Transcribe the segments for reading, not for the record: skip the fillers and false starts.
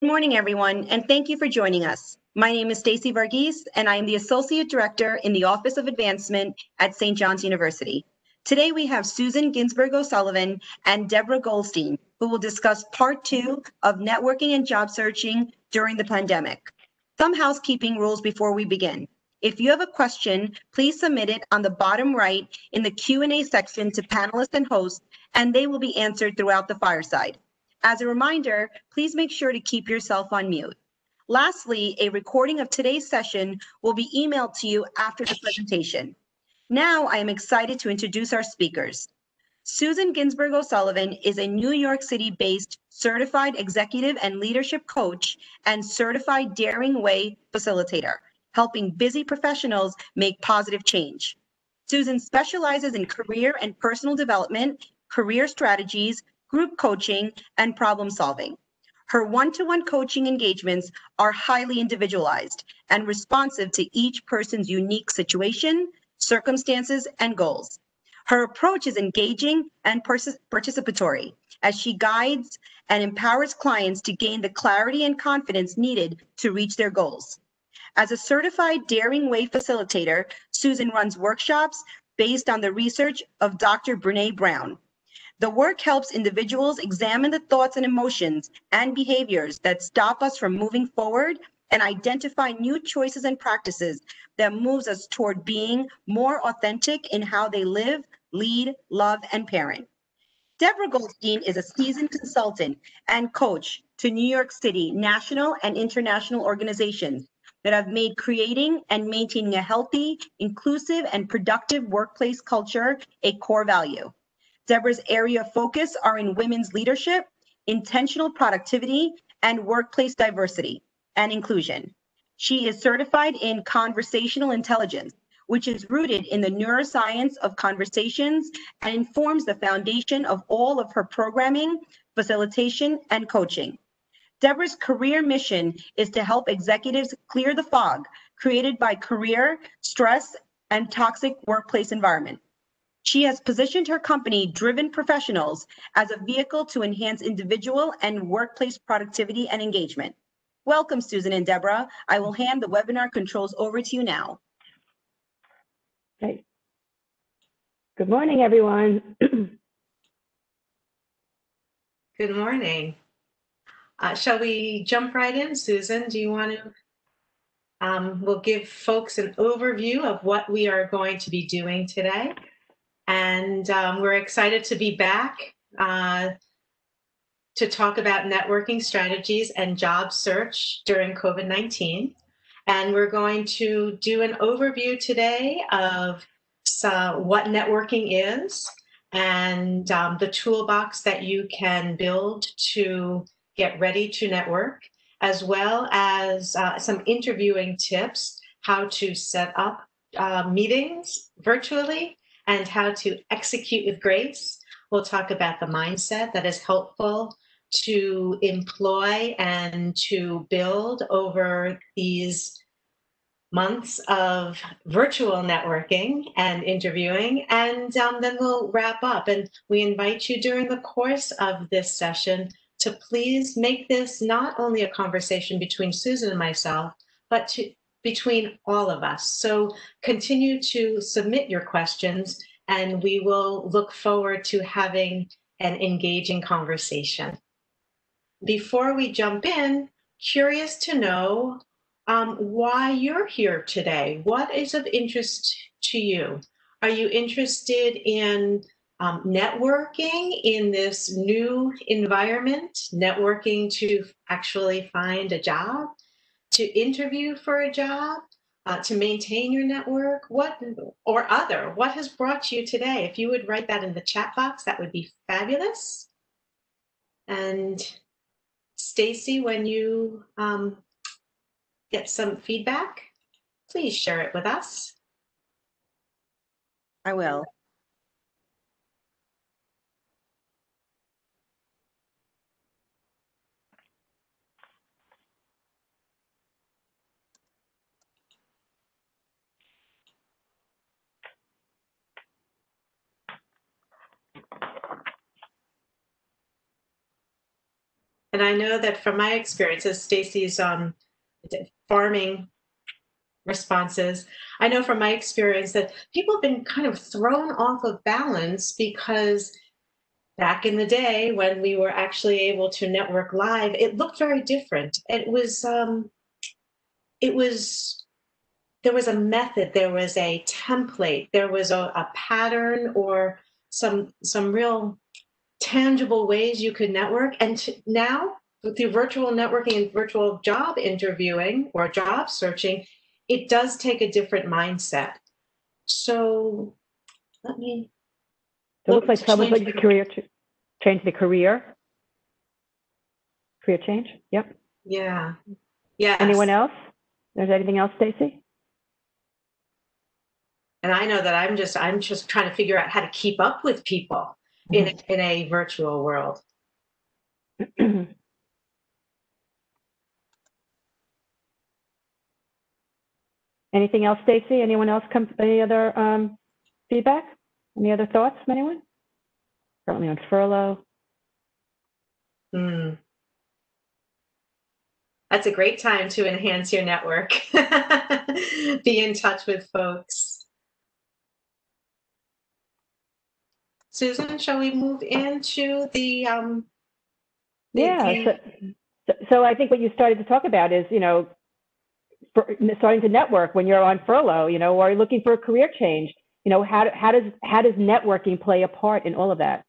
Good morning, everyone, and thank you for joining us. My name is Stacy Varghese, and I am the Associate Director in the Office of Advancement at St. John's University. Today, we have Susan Ginsburg O'Sullivan and Deborah Goldstein, who will discuss part 2 of networking and job searching during the pandemic. Some housekeeping rules before we begin. If you have a question, please submit it on the bottom right in the Q&A section to panelists and hosts, and they will be answered throughout the fireside. As a reminder, please make sure to keep yourself on mute. Lastly, a recording of today's session will be emailed to you after the presentation. Now, I am excited to introduce our speakers. Susan Ginsburg O'Sullivan is a New York City-based certified executive and leadership coach and certified Daring Way facilitator, helping busy professionals make positive change. Susan specializes in career and personal development, career strategies, group coaching, and problem solving. Her one-to-one coaching engagements are highly individualized and responsive to each person's unique situation, circumstances, and goals. Her approach is engaging and participatory as she guides and empowers clients to gain the clarity and confidence needed to reach their goals. As a certified Daring Way facilitator, Susan runs workshops based on the research of Dr. Brené Brown. The work helps individuals examine the thoughts and emotions and behaviors that stop us from moving forward and identify new choices and practices that moves us toward being more authentic in how they live, lead, love, and parent. Deborah Goldstein is a seasoned consultant and coach to New York City national and international organizations that have made creating and maintaining a healthy, inclusive, and productive workplace culture a core value. Deborah's area of focus are in women's leadership, intentional productivity, and workplace diversity and inclusion. She is certified in conversational intelligence, which is rooted in the neuroscience of conversations and informs the foundation of all of her programming, facilitation, and coaching. Deborah's career mission is to help executives clear the fog created by career, stress, and toxic workplace environment. She has positioned her company, Driven Professionals, as a vehicle to enhance individual and workplace productivity and engagement. Welcome, Susan and Deborah. I will hand the webinar controls over to you now. Okay. Good morning, everyone. Good morning. Shall we jump right in? Susan, do you want to? We'll give folks an overview of what we are going to be doing today. And we're excited to be back to talk about networking strategies and job search during COVID-19. And we're going to do an overview today of what networking is and the toolbox that you can build to get ready to network, as well as some interviewing tips, how to set up meetings virtually, and how to execute with grace. We'll talk about the mindset that is helpful to employ and to build over these months of virtual networking and interviewing, and then we'll wrap up. And we invite you during the course of this session to please make this not only a conversation between Susan and myself, but between all of us. So continue to submit your questions, and we will look forward to having an engaging conversation. Before we jump in, curious to know why you're here today. What is of interest to you? Are you interested in networking in this new environment, networking to actually find a job, to interview for a job, to maintain your network, what has brought you today? If you would write that in the chat box, that would be fabulous. And Stacy, when you get some feedback, please share it with us. I will. And I know that from my experience as Stacy's farming responses, I know from my experience that people have been kind of thrown off of balance because back in the day when we were actually able to network live, it looked very different. There was a method, there was a template, there was a pattern or some real tangible ways you could network. And now with the virtual networking and virtual job interviewing or job searching, it does take a different mindset. So let me. It looks like someone's like change the career change. Yep. Yeah. Yeah. Anyone else? There's anything else, Stacy? And I know that I'm just trying to figure out how to keep up with people in a virtual world. Anything else, Stacy? Anyone else any other feedback? Any other thoughts from anyone? Currently on furlough. That's a great time to enhance your network. Be in touch with folks. Susan, shall we move into the so I think what you started to talk about is, starting to network when you're on furlough, or looking for a career change. How does networking play a part in all of that?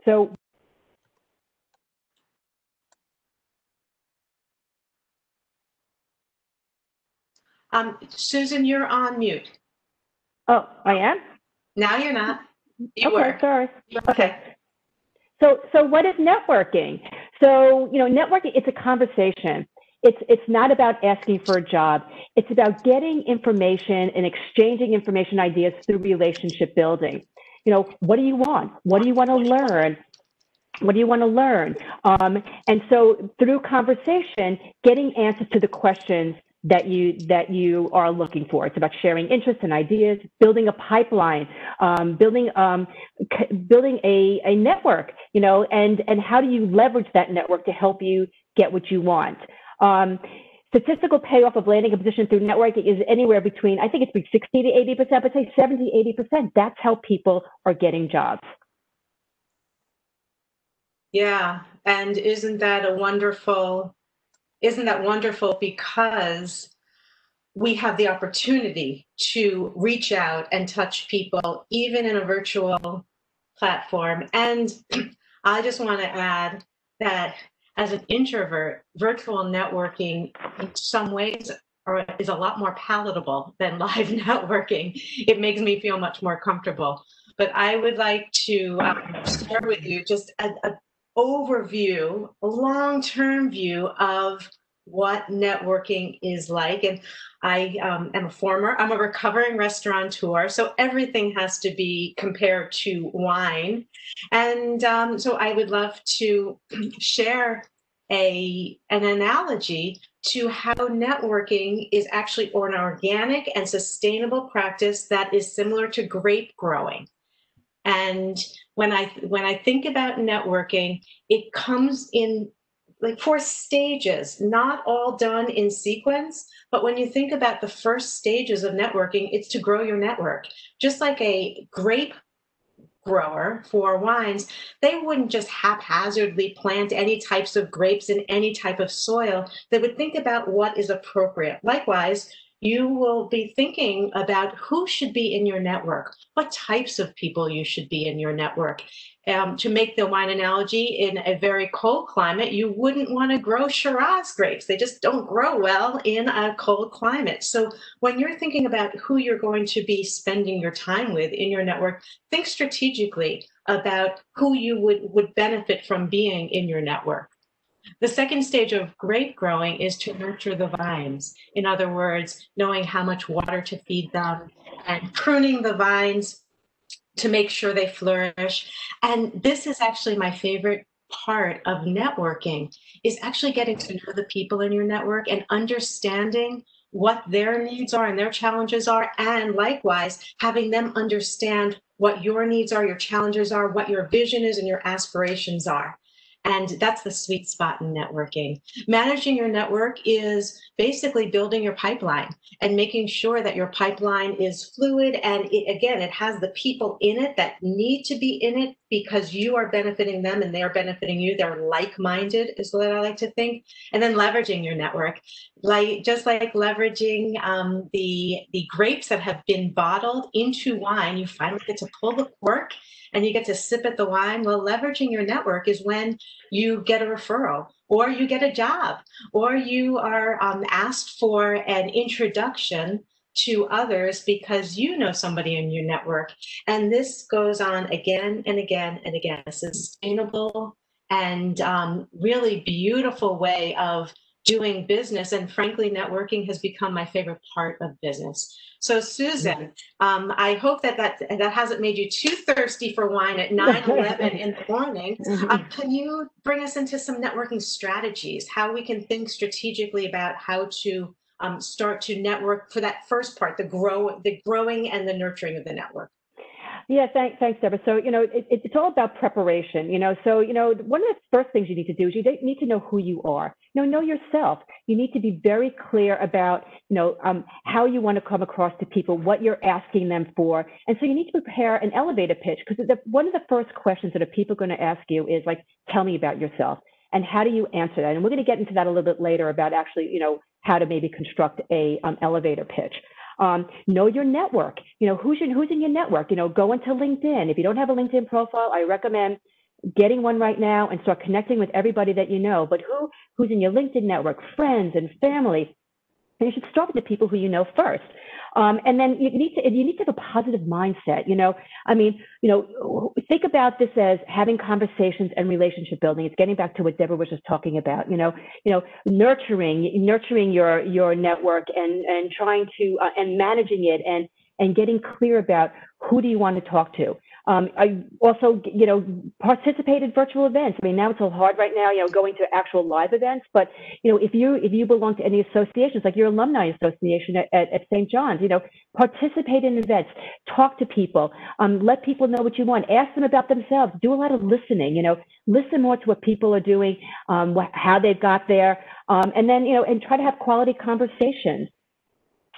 So Susan, you're on mute. Oh, I am? Now you're not. You okay, were. Sorry. Okay. So what is networking? So, networking, it's a conversation. It's not about asking for a job. It's about getting information and exchanging information ideas through relationship building. What do you want? What do you want to learn? What do you want to learn? And so through conversation, getting answers to the questions that you are looking for. It's about sharing interests and ideas, building a pipeline, building a network, and how do you leverage that network to help you get what you want? Statistical payoff of landing a position through networking is anywhere between, I think it's between 60 to 80%, but say 70, 80%. That's how people are getting jobs. Yeah, and isn't that wonderful because we have the opportunity to reach out and touch people even in a virtual platform. And I just want to add that as an introvert, virtual networking in some ways is a lot more palatable than live networking. It makes me feel much more comfortable. But I would like to share with you just an overview, a long-term view of what networking is like. And I am I'm a recovering restaurateur, so everything has to be compared to wine. And so I would love to share an analogy to how networking is actually an organic and sustainable practice that is similar to grape growing. And when I think about networking, it comes in like 4 stages, not all done in sequence. But when you think about the first stages of networking, it's to grow your network. Just like a grape grower for wines, they wouldn't just haphazardly plant any types of grapes in any type of soil. They would think about what is appropriate. Likewise, you will be thinking about who should be in your network, what types of people you should be in your network. To make the wine analogy, in a very cold climate, you wouldn't want to grow Shiraz grapes. They just don't grow well in a cold climate. So when you're thinking about who you're going to be spending your time with in your network, think strategically about who you would benefit from being in your network. The second stage of grape growing is to nurture the vines. In other words, knowing how much water to feed them and pruning the vines to make sure they flourish. And this is actually my favorite part of networking, is actually getting to know the people in your network and understanding what their needs are and their challenges are, and likewise having them understand what your needs are, your challenges are, what your vision is and your aspirations are. And that's the sweet spot in networking. Managing your network is basically building your pipeline and making sure that your pipeline is fluid. And it has the people in it that need to be in it because you are benefiting them and they're benefiting you. They're like-minded is what I like to think. And then leveraging your network, just like leveraging the grapes that have been bottled into wine, you finally get to pull the cork and you get to sip at the wine. Well, leveraging your network is when you get a referral, or you get a job, or you are asked for an introduction to others because you know somebody in your network. And this goes on again and again and again. A sustainable and really beautiful way of doing business. And frankly, networking has become my favorite part of business. So Susan, I hope that hasn't made you too thirsty for wine at 9:11 in the morning. Can you bring us into some networking strategies, how we can think strategically about how to start to network for that first part, the growing and the nurturing of the network? Yeah, thanks, Deborah. So, it's all about preparation, So, one of the first things you need to do is you need to know who you are. Know yourself. You need to be very clear about, how you want to come across to people, what you're asking them for. And so you need to prepare an elevator pitch, because one of the first questions that people are going to ask you is like, tell me about yourself. And how do you answer that? And we're going to get into that a little bit later about actually, how to maybe construct a elevator pitch. Know your network. Who's in your network. Go into LinkedIn. If you don't have a LinkedIn profile, I recommend getting one right now and start connecting with everybody that you know. But who's in your LinkedIn network, friends and family. And you should start with the people who you know first. And then you need to have a positive mindset. Think about this as having conversations and relationship building. It's getting back to what Deborah was just talking about. Nurturing your network and trying to and managing it and getting clear about who do you want to talk to. I also, participate in virtual events. Now it's a little hard right now, going to actual live events. But, if you belong to any associations, like your alumni association at St. John's, participate in events, talk to people, let people know what you want, ask them about themselves, do a lot of listening, listen more to what people are doing, how they've got there, and then, and try to have quality conversations.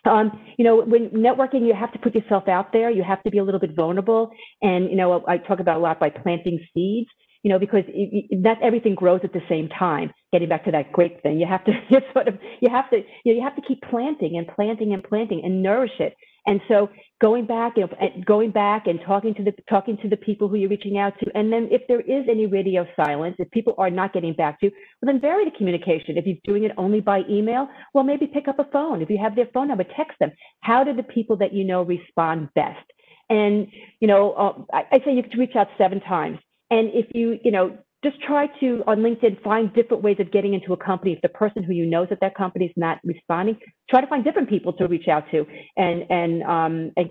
When networking, you have to put yourself out there. You have to be a little bit vulnerable. And, I talk about a lot by planting seeds, because not everything grows at the same time. Getting back to that grape thing, you have to keep planting and planting and planting and nourish it. And so going back and talking to the people who you're reaching out to. And then if there is any radio silence, if people are not getting back to you, well, then vary the communication. If you're doing it only by email, well, maybe pick up a phone. If you have their phone number, text them. How do the people that respond best? And, I say you could reach out 7 times. And if you just try to, on LinkedIn, find different ways of getting into a company. If the person who knows that company is not responding, try to find different people to reach out to and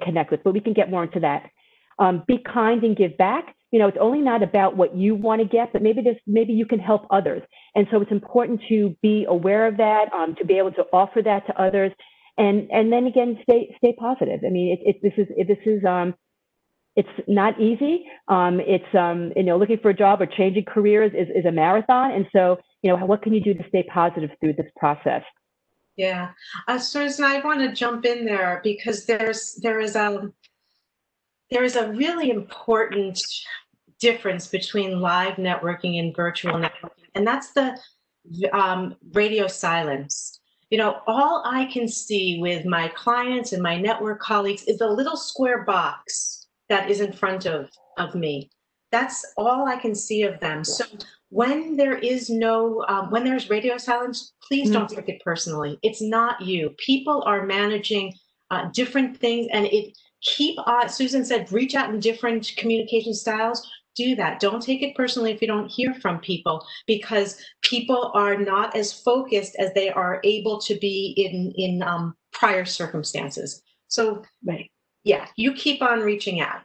connect with. But we can get more into that. Be kind and give back. It's only not about what you want to get, but maybe you can help others. And so it's important to be aware of that, to be able to offer that to others, and then again, stay positive. It's not easy. Looking for a job or changing careers is a marathon. And so, what can you do to stay positive through this process? Yeah. Susan, I want to jump in there because there is a really important difference between live networking and virtual networking. And that's the radio silence. All I can see with my clients and my network colleagues is a little square box that is in front of me. That's all I can see of them. So when there is when there's radio silence, please don't take it personally. It's not you. People are managing different things, and Susan said, reach out in different communication styles. Do that. Don't take it personally if you don't hear from people, because people are not as focused as they are able to be in prior circumstances. So right. Yeah, you keep on reaching out.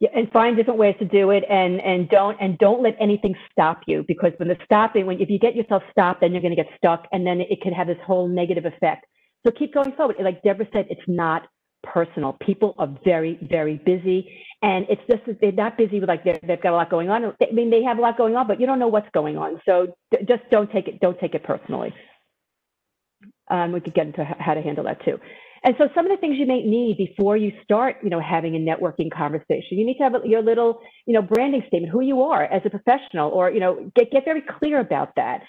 Yeah, and find different ways to do it, and don't let anything stop you, because if you get yourself stopped, then you're going to get stuck, and then it can have this whole negative effect. So keep going forward. Like Deborah said, it's not personal. People are very, very busy. And it's just that they're not busy with like they've got a lot going on. I mean, they have a lot going on, but you don't know what's going on. So just don't take it personally. We could get into how to handle that too. And so some of the things you may need before you start, having a networking conversation, you need to have your little, branding statement, who you are as a professional, or, get very clear about that.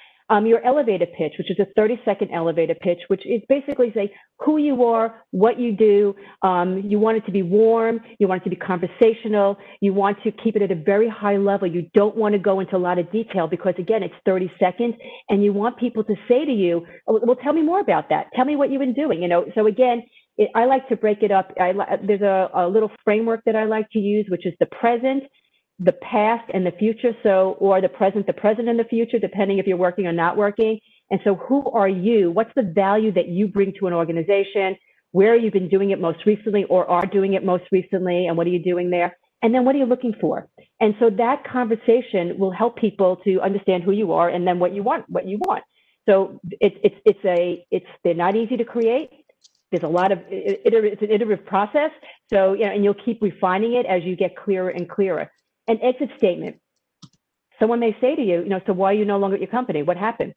Your elevator pitch, which is a 30-second elevator pitch, which is basically say who you are, what you do. You want it to be warm. You want it to be conversational. You want to keep it at a very high level. You don't want to go into a lot of detail because, again, it's 30 seconds, and you want people to say to you, oh, well, tell me more about that. Tell me what you've been doing. So again, I like to break it up. There's a little framework that I like to use, which is the present, the past, and the future. Or the present, and the future, depending if you're working or not working. And so who are you? What's the value that you bring to an organization? Where you've been doing it most recently or are doing it most recently, and what are you doing there? And then what are you looking for? And so that conversation will help people to understand who you are and then what you want. So they're not easy to create. There's a lot of, it's an iterative process. So, and you'll keep refining it as you get clearer and clearer. An exit statement. Someone may say to you, so why are you no longer at your company? What happened?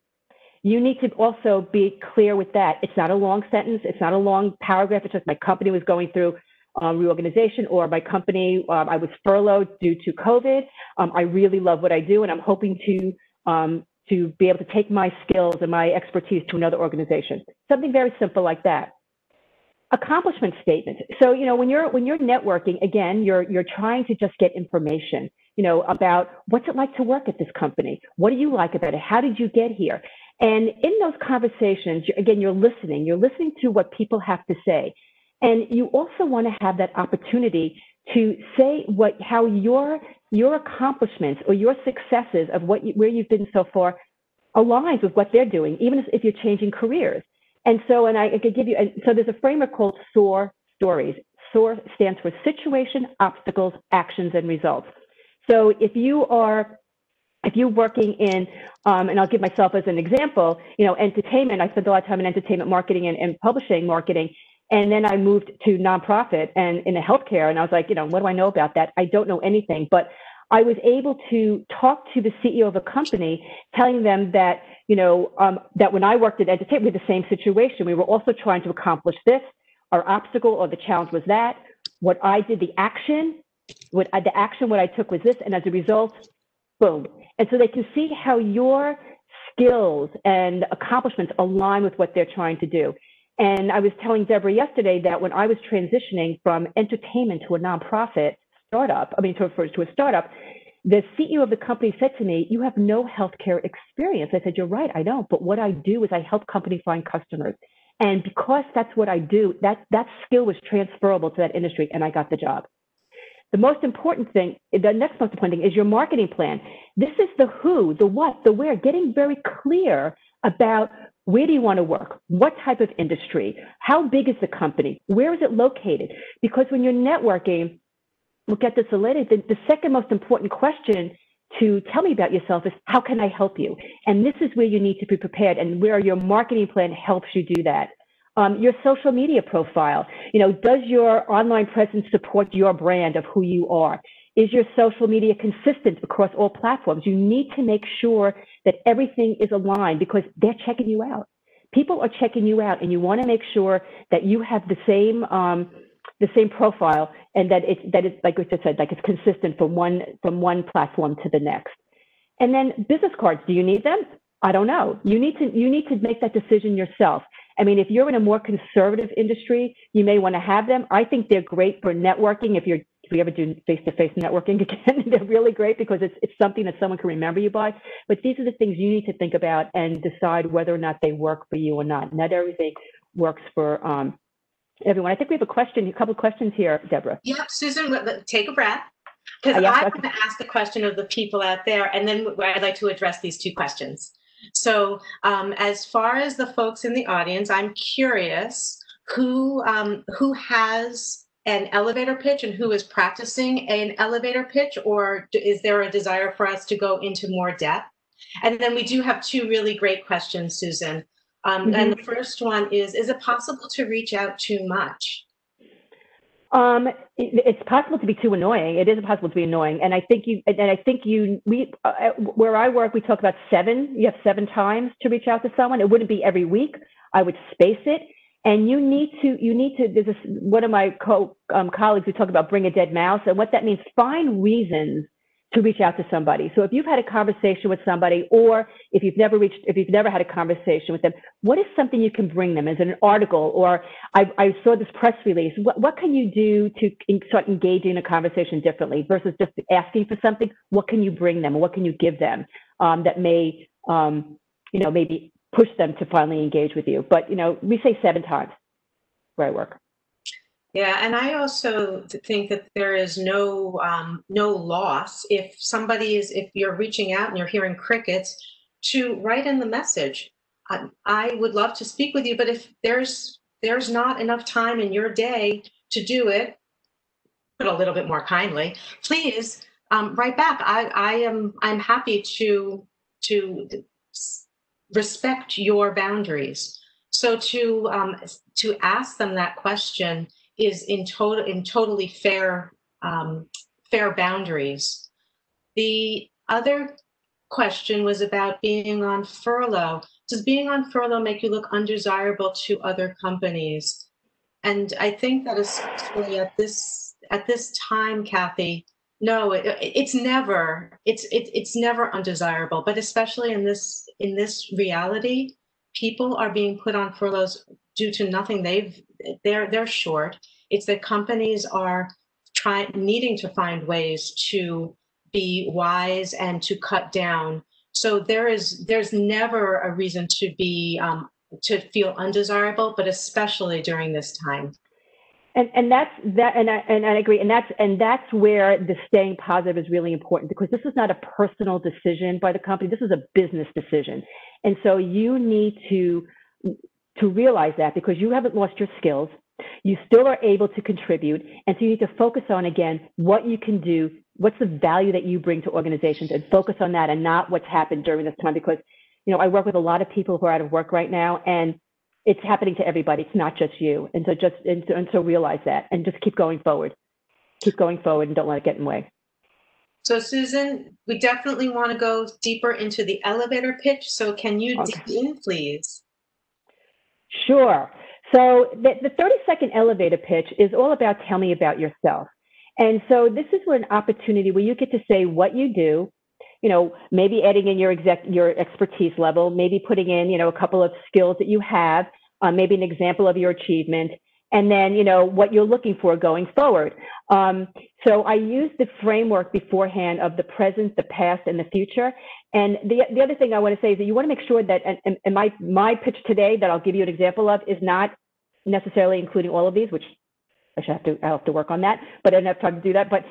You need to also be clear with that. It's not a long sentence. It's not a long paragraph. It's just my company was going through reorganization, or my company, I was furloughed due to COVID. I really love what I do, and I'm hoping to be able to take my skills and my expertise to another organization. Something very simple like that. Accomplishment statement. So, when you're networking, again, you're trying to just get information, about what's it like to work at this company? What do you like about it? How did you get here? And in those conversations, again, you're listening to what people have to say. And you also want to have that opportunity to say how your accomplishments or your successes of where you've been so far aligns with what they're doing, even if you're changing careers. And so, I could give you, so there's a framework called SOAR stories. SOAR stands for situation, obstacles, actions, and results. So if you're working in, and I'll give myself as an example, entertainment, I spent a lot of time in entertainment marketing and publishing marketing. And then I moved to nonprofit and in healthcare. And I was like, what do I know about that? I don't know anything, but I was able to talk to the CEO of a company, telling them that, that when I worked at entertainment, we had the same situation. We were also trying to accomplish this. Our obstacle or the challenge was that. What I did, what I took was this. And as a result, boom. And so they can see how your skills and accomplishments align with what they're trying to do. And I was telling Deborah yesterday that when I was transitioning from entertainment to a nonprofit startup, to a startup, the CEO of the company said to me, "You have no healthcare experience." I said, "You're right, I don't. But what I do is I help companies find customers. And because that's what I do, that skill was transferable to that industry, and I got the job." The next most important thing is your marketing plan. This is the who, the what, the where, getting very clear about where do you want to work? What type of industry? How big is the company? Where is it located? Because when you're networking, we'll get this later, the second most important question to tell me about yourself is, how can I help you? And this is where you need to be prepared, and where your marketing plan helps you do that. Your social media profile, does your online presence support your brand of who you are? Is your social media consistent across all platforms? You need to make sure that everything is aligned, because they're checking you out. People are checking you out, and you want to make sure that you have the same profile, and that it's like we just said, like it's consistent from one platform to the next. And then business cards, do you need them? I don't know. You need to make that decision yourself. If you're in a more conservative industry, you may want to have them. I think they're great for networking. If we ever do face-to-face networking again, they're really great because it's something that someone can remember you by. But these are the things you need to think about and decide whether or not they work for you or not. Not everything works for everyone. I think we have a couple of questions here, Deborah. Yep, Susan, take a breath, because I want to ask a question of the people out there, and then I'd like to address these two questions. So as far as the folks in the audience, I'm curious who has an elevator pitch and who is practicing an elevator pitch, or is there a desire for us to go into more depth? And then we do have two really great questions, Susan. And the first one is it possible to reach out too much? It's possible to be too annoying. It is possible to be annoying, and I think where I work, we talk about 7. You have 7 times to reach out to someone. It wouldn't be every week. I would space it, and you need to. There's one of my colleagues who talk about bring a dead mouse, and what that means: find reasons to reach out to somebody. So if you've had a conversation with somebody, or if you've never had a conversation with them, what is something you can bring them? Is it an article, or I saw this press release? What can you do to start engaging in a conversation differently versus just asking for something? What can you bring them, or what can you give them that may, maybe push them to finally engage with you? But we say 7 times where I work. Yeah, and I also think that there is no loss if you're reaching out and you're hearing crickets, to write in the message. I would love to speak with you, but if there's not enough time in your day to do it, put a little bit more kindly, please write back. I'm happy to respect your boundaries. So to ask them that question is in totally fair boundaries. The other question was about being on furlough. Does being on furlough make you look undesirable to other companies? And I think that especially at this time, Kathy, no, it's never undesirable. But especially in this reality, people are being put on furloughs due to nothing they're short. It's that companies are needing to find ways to be wise and to cut down. So there's never a reason to be to feel undesirable, but especially during this time. And that's that, and I agree, and that's where the staying positive is really important, because this is not a personal decision by the company. This is a business decision, and so you need to realize that, because you haven't lost your skills, you still are able to contribute, and so you need to focus on, again, what you can do, what's the value that you bring to organizations, and focus on that and not what's happened during this time. Because I work with a lot of people who are out of work right now, and it's happening to everybody. It's not just you. And so realize that, and just keep going forward, and don't let it get in the way. So Susan, we definitely want to go deeper into the elevator pitch. So can you dig in, please? Sure. So the 30-second elevator pitch is all about tell me about yourself. And so this is an opportunity where you get to say what you do, maybe adding in your expertise level, maybe putting in, a couple of skills that you have, maybe an example of your achievement, and then, what you're looking for going forward. So I use the framework beforehand of the present, the past, and the future. And the other thing I want to say is that you want to make sure that, and my pitch today that I'll give you an example of is not necessarily including all of these, which I'll have to work on that, but I don't have time to do that. But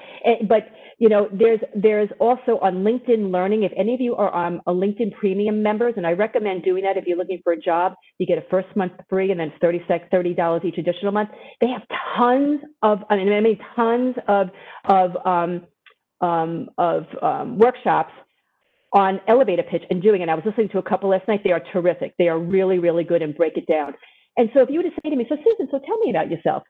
there's also on LinkedIn Learning. If any of you are a LinkedIn Premium members, and I recommend doing that if you're looking for a job, you get a first month free, and then it's $30 each additional month. They have tons of workshops on elevator pitch and doing it. I was listening to a couple last night. They are terrific. They are really, really good and break it down. And so if you were to say to me, so Susan, so tell me about yourself.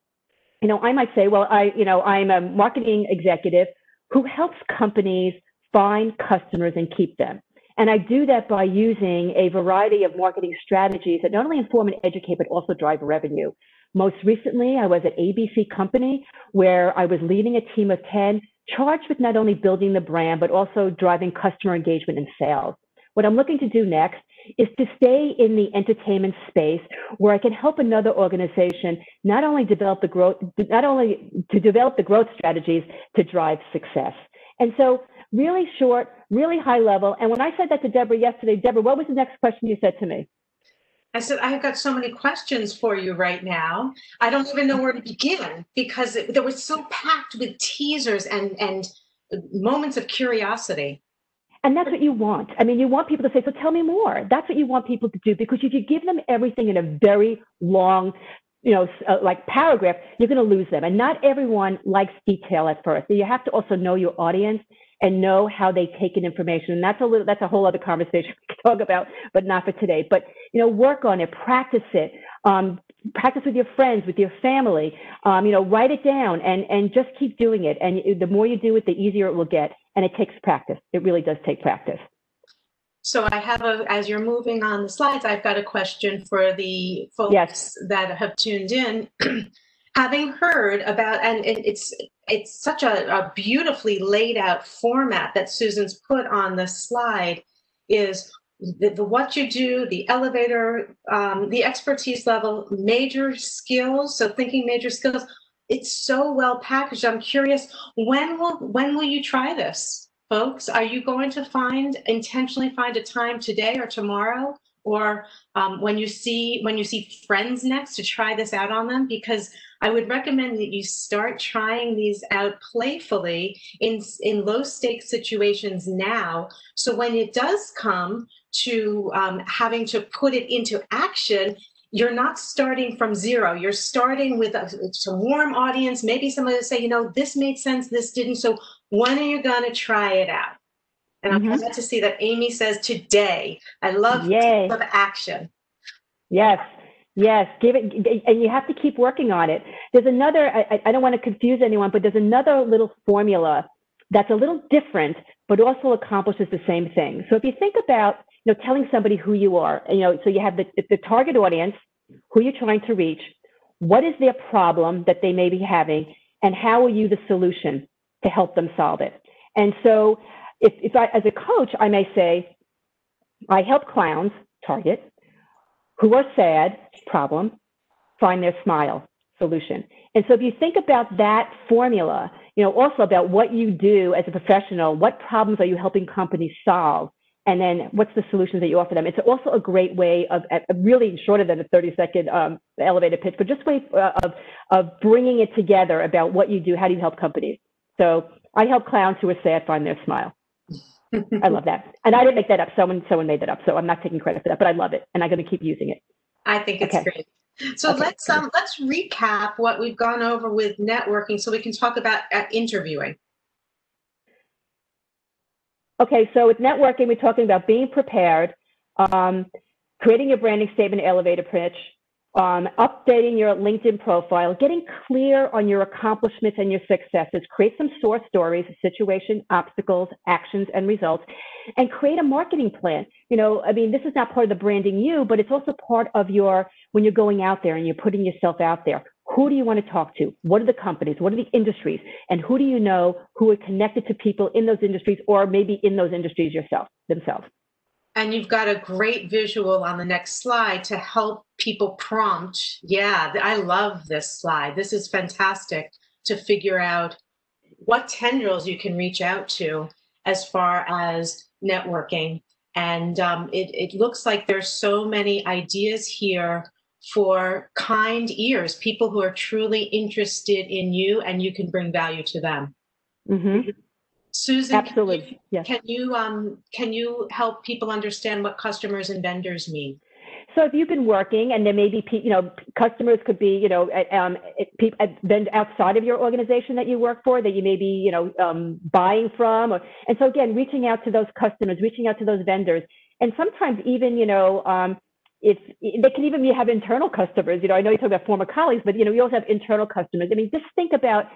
I might say, well, I'm a marketing executive who helps companies find customers and keep them. And I do that by using a variety of marketing strategies that not only inform and educate, but also drive revenue. Most recently, I was at ABC Company, where I was leading a team of 10, charged with not only building the brand, but also driving customer engagement and sales. What I'm looking to do next is to stay in the entertainment space, where I can help another organization not only develop the growth strategies to drive success. And so really short, really high level. And when I said that to Deborah yesterday, Deborah, what was the next question you said to me? I said, I've got so many questions for you right now. I don't even know where to begin, because they were so packed with teasers and moments of curiosity. And that's what you want. I mean, you want people to say, so tell me more. That's what you want people to do, because if you give them everything in a very long, like paragraph, you're going to lose them. And not everyone likes detail at first. So you have to also know your audience and know how they take in information. And that's a whole other conversation we can talk about, but not for today. But, work on it, practice it, practice with your friends, with your family. Write it down and just keep doing it. And the more you do it, the easier it will get. And it takes practice. It really does take practice. So I have as you're moving on the slides, I've got a question for the folks that have tuned in. Having heard about, and it's such a beautifully laid out format that Susan's put on the slide, is the what you do, the elevator, the expertise level, major skills. So thinking major skills, it's so well packaged. I'm curious, when will you try this, folks? Are you going to intentionally find a time today or tomorrow, or when you see friends next, to try this out on them? Because I would recommend that you start trying these out playfully in low stakes situations now. So when it does come to having to put it into action, you're not starting from zero. You're starting with some warm audience. Maybe somebody will say, this made sense, this didn't. So when are you going to try it out? And I'm glad to see that Amy says today. I love action. Yes, give it, and you have to keep working on it. There's another, I don't want to confuse anyone, but there's another little formula that's a little different, but also accomplishes the same thing. So if you think about, telling somebody who you are, so you have the target audience, who you're trying to reach, what is their problem that they may be having, and how are you the solution to help them solve it? And so if I, as a coach, I may say, I help clowns, target, who are sad, problem, find their smile, solution. And so if you think about that formula, also about what you do as a professional, what problems are you helping companies solve? And then what's the solutions that you offer them? It's also a great way of, really shorter than a 30-second elevator pitch, but just way of bringing it together about what you do, how do you help companies? So I help clowns who are sad find their smile. I love that. And I didn't make that up. Someone made that up. So I'm not taking credit for that, but I love it. And I'm going to keep using it. I think it's great. So let's recap what we've gone over with networking so we can talk about interviewing. Okay, so with networking, we're talking about being prepared, creating your branding statement, elevator pitch, updating your LinkedIn profile, getting clear on your accomplishments and your successes, create some source stories, situation, obstacles, actions, and results, and create a marketing plan. This is not part of the branding you, but it's also part of when you're going out there and you're putting yourself out there. Who do you want to talk to? What are the companies? What are the industries? And who do you know who are connected to people in those industries, or maybe in those industries themselves? And you've got a great visual on the next slide to help people prompt. Yeah, I love this slide. This is fantastic to figure out what tendrils you can reach out to as far as networking. And it looks like there's so many ideas here for kind ears, people who are truly interested in you and you can bring value to them. Susan, absolutely. Yes. Can you help people understand what customers and vendors mean? So if you've been working, and there may be, customers could be, then outside of your organization that you work for, that you may be, buying from, and so again, reaching out to those customers, reaching out to those vendors, and sometimes even, if they can even have internal customers. I know you talk about former colleagues, but you also have internal customers. Just think about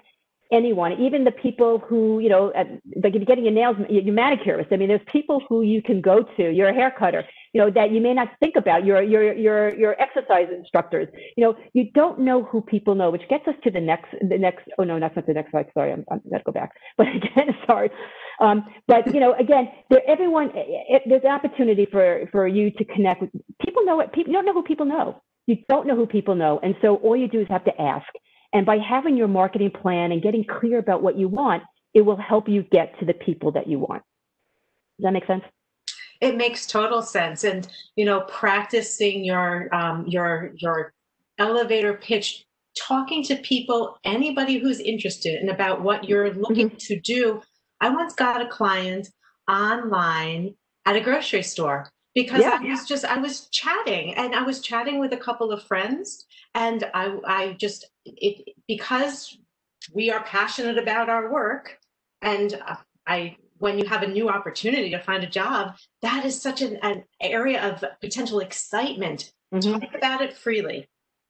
anyone, even the people who, like if you're getting your nails, your manicurist. There's people who you can go to, your hair cutter, that you may not think about, your exercise instructors. You don't know who people know, which gets us to the next, oh no, that's not the next slide. Sorry, I'm going to go back. But again, sorry. But, again, there's an opportunity for you to connect with people. You don't know who people know. You don't know who people know. And so all you do is have to ask. And by having your marketing plan and getting clear about what you want, it will help you get to the people that you want. Does that make sense? It makes total sense. And, practicing your elevator pitch, talking to people, anybody who's interested and about what you're looking to do. I once got a client online at a grocery store because I was chatting with a couple of friends, and because we are passionate about our work, and when you have a new opportunity to find a job, that is such an area of potential excitement. Talk about it freely.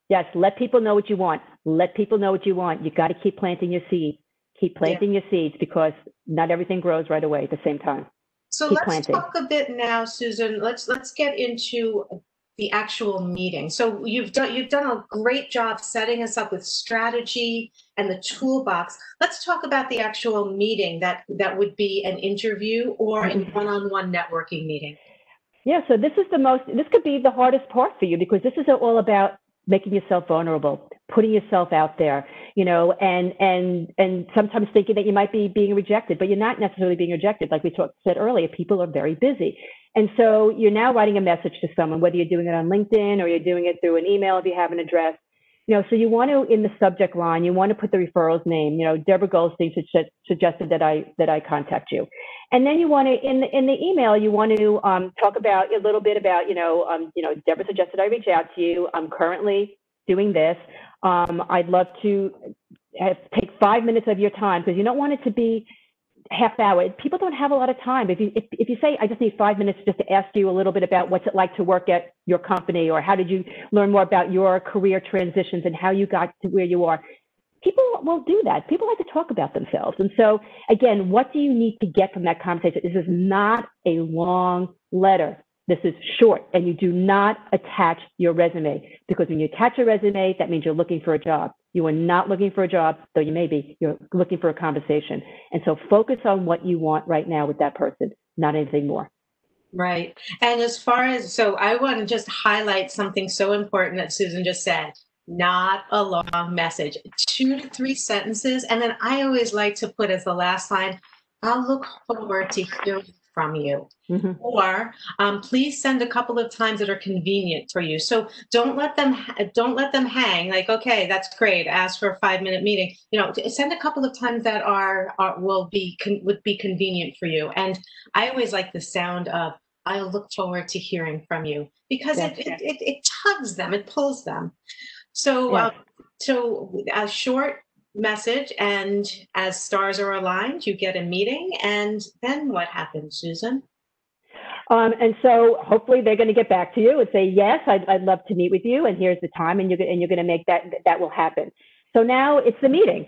Yes, let people know what you want. Let people know what you want. You got to keep planting your seeds. Keep planting your seeds, because not everything grows right away at the same time. So Keep let's planting. talk a bit now, Susan. Let's get into the actual meeting. So you've done a great job setting us up with strategy and the toolbox. Let's talk about the actual meeting that would be an interview or a one-on-one networking meeting. Yeah, so this could be the hardest part for you, because this is all about making yourself vulnerable, putting yourself out there, and sometimes thinking that you might be being rejected, but you're not necessarily being rejected. Like we said earlier, people are very busy. And so you're now writing a message to someone, whether you're doing it on LinkedIn or you're doing it through an email if you have an address. So you want to, in the subject line, you want to put the referral's name. Deborah Goldstein suggested that I contact you. And then you want to, in the email, you want to talk about a little bit about, Deborah suggested I reach out to you. I'm currently doing this. I'd love to take 5 minutes of your time, because you don't want it to be half hour. People don't have a lot of time. If you say, I just need 5 minutes just to ask you a little bit about what's it like to work at your company, or how did you learn more about your career transitions and how you got to where you are, people will do that. People like to talk about themselves. And so, again, what do you need to get from that conversation? This is not a long letter. This is short, and you do not attach your resume, because when you attach your resume, that means you're looking for a job. You are not looking for a job, though you may be. You're looking for a conversation. And so focus on what you want right now with that person, not anything more. Right. And so I want to just highlight something so important that Susan just said. Not a long message, 2 to 3 sentences. And then I always like to put as the last line, I'll look forward to hearing from you. Or please send a couple of times that are convenient for you. So don't let them hang. Like, okay, that's great. Ask for a 5-minute meeting. Send a couple of times that would be convenient for you. And I always like the sound of, I'll look forward to hearing from you, because it tugs them, it pulls them. So, so a short message, and as stars are aligned, you get a meeting. And then what happens, Susan? And so hopefully they're going to get back to you and say, yes, I'd love to meet with you, and here's the time, and you're going to make that will happen. So now it's the meeting.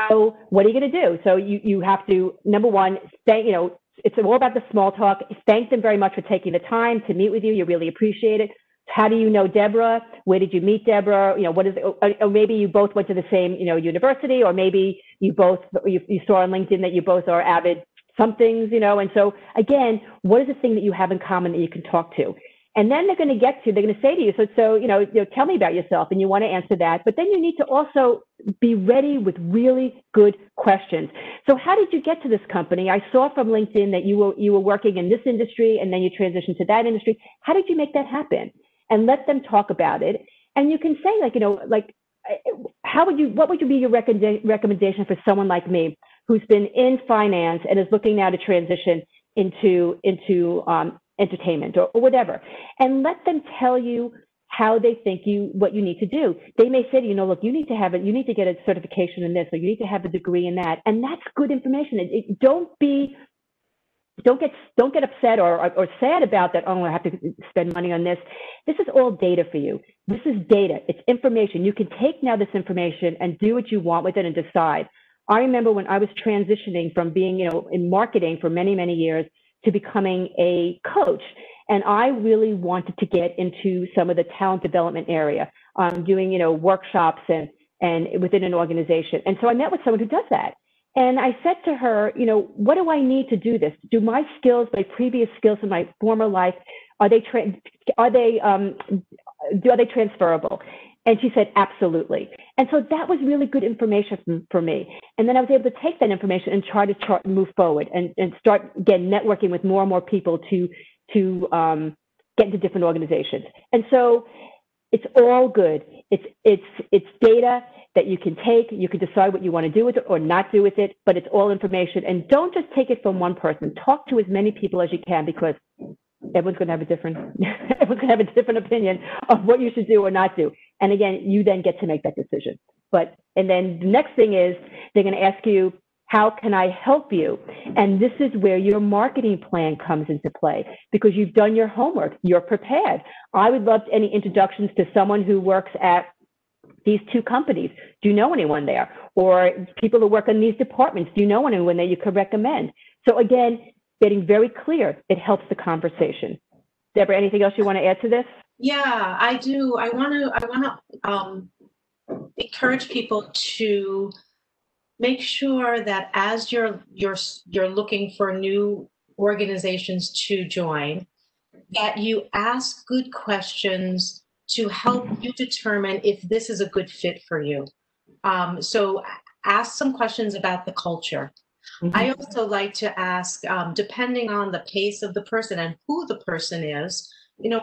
So what are you going to do? So you have to, number one, it's all about the small talk. Thank them very much for taking the time to meet with you. You really appreciate it. How do you know Deborah? Where did you meet Deborah? What is it? Or maybe you both went to the same, university, or maybe you saw on LinkedIn that you both are avid somethings, and so again, what is the thing that you have in common that you can talk to? And then they're going to say to you, so tell me about yourself, and you want to answer that, but then you need to also be ready with really good questions. So how did you get to this company? I saw from LinkedIn that you were working in this industry, and then you transitioned to that industry. How did you make that happen? And let them talk about it. And you can say, what would be your recommendation for someone like me, who's been in finance and is looking now to transition into entertainment or whatever, and let them tell you how they think what you need to do. They may say to you, look, you need to get a certification in this, or you need to have a degree in that, and that's good information. Don't get upset or sad about that. Oh, I have to spend money on this. This is all data for you. This is data. It's information. You can take now this information and do what you want with it and decide. I remember when I was transitioning from being, in marketing for many, many years to becoming a coach, and I really wanted to get into some of the talent development area, doing, workshops and within an organization. And so I met with someone who does that. And I said to her, what do I need to do this? Do my skills, my previous skills in my former life, are they transferable? And she said, absolutely. And so that was really good information for me. And then I was able to take that information and try to move forward and start, again, networking with more and more people to get into different organizations. And so it's all good. It's data that you can take. You can decide what you want to do with it or not do with it, but it's all information. And don't just take it from one person. Talk to as many people as you can, because everyone's going to have a different opinion of what you should do or not do. And again, you then get to make that decision. And then the next thing is they're going to ask you, how can I help you? And this is where your marketing plan comes into play, because you've done your homework, you're prepared. I would love any introductions to someone who works at these two companies. Do you know anyone there? Or people who work in these departments, do you know anyone there you could recommend? So again, getting very clear, it helps the conversation. Deborah, anything else you want to add to this? Yeah, I do. I want to encourage people to make sure that as you're looking for new organizations to join, that you ask good questions to help you determine if this is a good fit for you. So ask some questions about the culture. I also like to ask, depending on the pace of the person and who the person is, you know,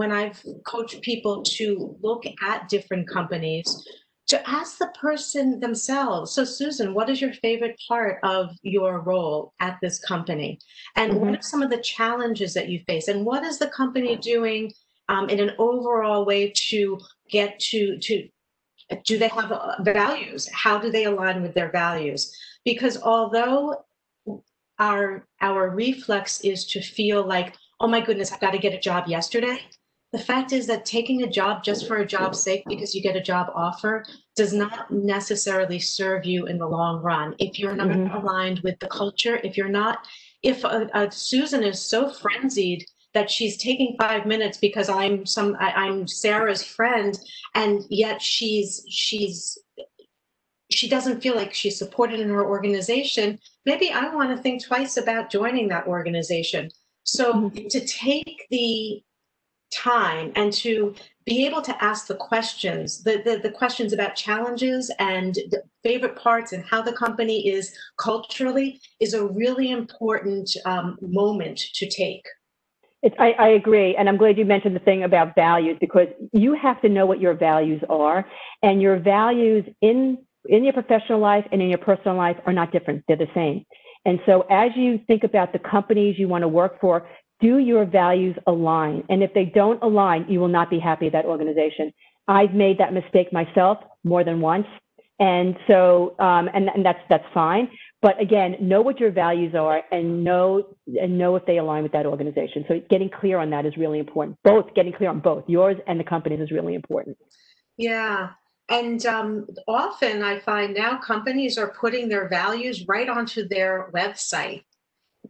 when I've coached people to look at different companies, to ask the person themselves. So Susan, what is your favorite part of your role at this company? And what are some of the challenges that you face? And what is the company doing in an overall way to get to do they have values? How do they align with their values? Because although our reflex is to feel like, oh my goodness, I've got to get a job yesterday. The fact is that taking a job just for a job's sake because you get a job offer does not necessarily serve you in the long run. If you're not aligned with the culture, if Susan is so frenzied that she's taking 5 minutes because I'm Sarah's friend, and yet she doesn't feel like she's supported in her organization, maybe I want to think twice about joining that organization. So to take the time and to be able to ask the questions, the questions about challenges and the favorite parts and how the company is culturally is a really important moment to take. I agree. And I'm glad you mentioned the thing about values, because you have to know what your values are, and your values in your professional life and in your personal life are not different. They're the same. And so as you think about the companies you want to work for, do your values align? And if they don't align, you will not be happy at that organization. I've made that mistake myself more than once. And so, and that's fine. But again, know what your values are and know if they align with that organization. So getting clear on that is really important. Getting clear on both yours and the company's is really important. Yeah. And often I find now companies are putting their values right onto their website.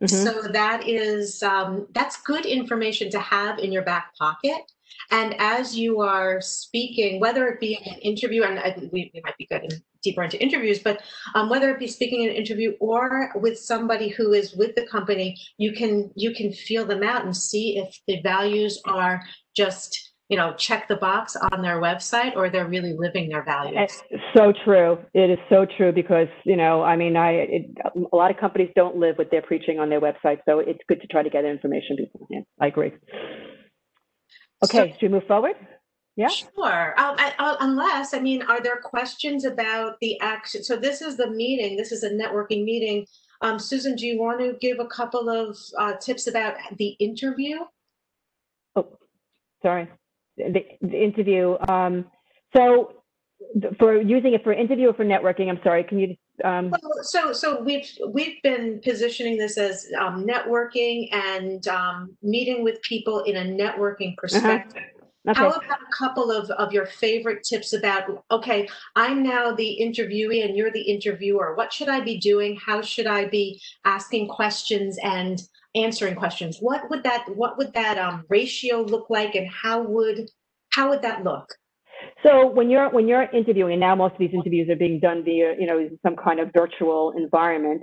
So that is, that's good information to have in your back pocket. And as you are speaking, whether it be in an interview, and we might be getting deeper into interviews, but whether it be speaking in an interview or with somebody who is with the company, you can feel them out and see if the values are just, you know, check the box on their website or they're really living their values. It's so true. It is so true because, you know, I mean, a lot of companies don't live what they're preaching on their website. So it's good to try to get information beforehand. I agree. Okay, should we move forward? Yeah. Sure. Unless, I mean, are there questions about the action? So this is the meeting. This is a networking meeting. Susan, do you want to give a couple of tips about the interview? Oh, sorry. The interview. So for using it for interview or for networking, I'm sorry, can you? So we've been positioning this as networking and meeting with people in a networking perspective. Okay. How about a couple of your favorite tips about, okay, I'm now the interviewee and you're the interviewer. What should I be doing? How should I be asking questions and answering questions? What would that ratio look like, and how would that look? So when you're interviewing, and now most of these interviews are being done via, you know, some kind of virtual environment.